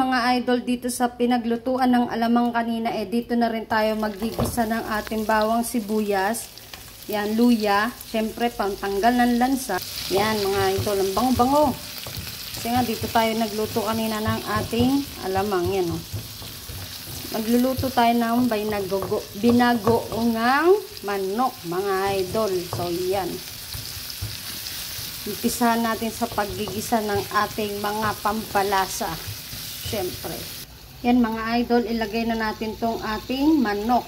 mga idol, dito sa pinaglutuan ng alamang kanina, dito na rin tayo maggigisa ng ating bawang sibuyas. Yan, luya. Siyempre, pantanggal ng lansa. Yan, mga idol, ang bango-bango. Kasi nga, dito tayo nagluto kanina ng ating alamang. Yan, o. Magluluto tayo ng binagoongang manok, mga idol. So, yan. Umpisahan natin sa paggigisa ng ating mga pampalasa. Siyempre. Yan, mga idol, ilagay na natin tong ating manok.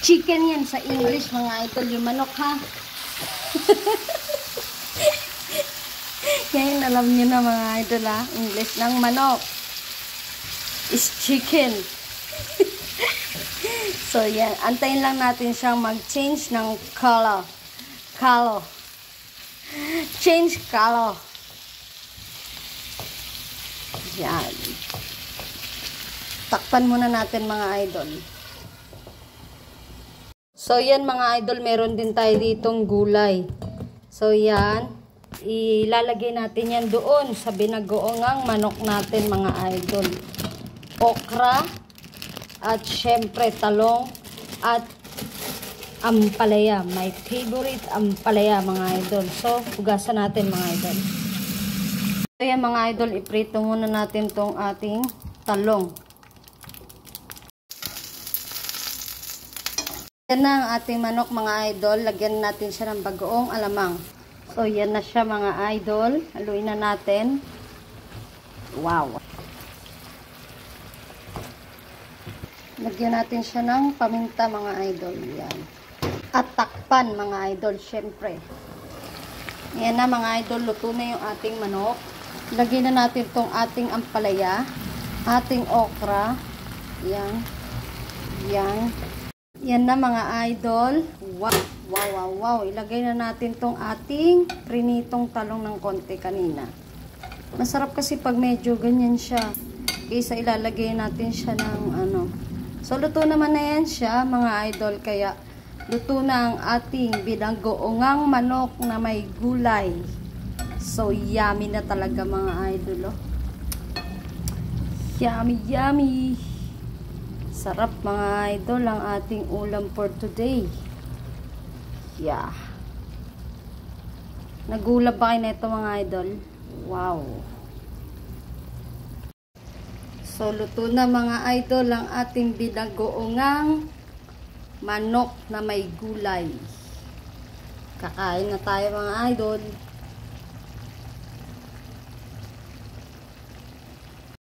Chicken yan sa English, mga idol, yung manok, ha? Ngayon, alam nyo na, mga idol, ha? English ng manok is chicken. So, yan. Antayin lang natin siyang mag-change ng color. Change color. Yan. Takpan muna natin, mga idol. So, yan mga idol, meron din tayo ditong gulay. So, yan. Ilalagay natin yan doon sa binagoongang manok natin, mga idol. Okra, at syempre talong, at ampalaya. My favorite ampalaya, mga idol. So, hugasan natin, mga idol. So, yan mga idol, iprito muna natin tong ating talong. Yan na ang ating manok, mga idol. Lagyan natin siya ng bagoong alamang. So, yan na siya, mga idol. Haluin na natin. Wow! Lagyan natin siya ng paminta, mga idol. Yan. At takpan, mga idol, syempre. Yan na, mga idol. Luto na yung ating manok. Lagyan na natin tong ating ampalaya. Ating okra. Yan. Yan. Yan na, mga idol. Wow. Ilagay na natin tong ating prinitong talong ng konti kanina. Masarap kasi pag medyo ganyan siya. Kaysa ilalagay natin siya ng ano. So, luto naman na yan siya, mga idol. Kaya, luto na ang ating binagoongang manok na may gulay. So, yummy na talaga, mga idol. Oh. Yummy. Sarap, mga idol, ang ating ulam for today. Yeah. Nagulam ba kayo na ito, mga idol? Wow. So, luto na, mga idol, ang ating binagoongang manok na may gulay. Kakain na tayo, mga idol.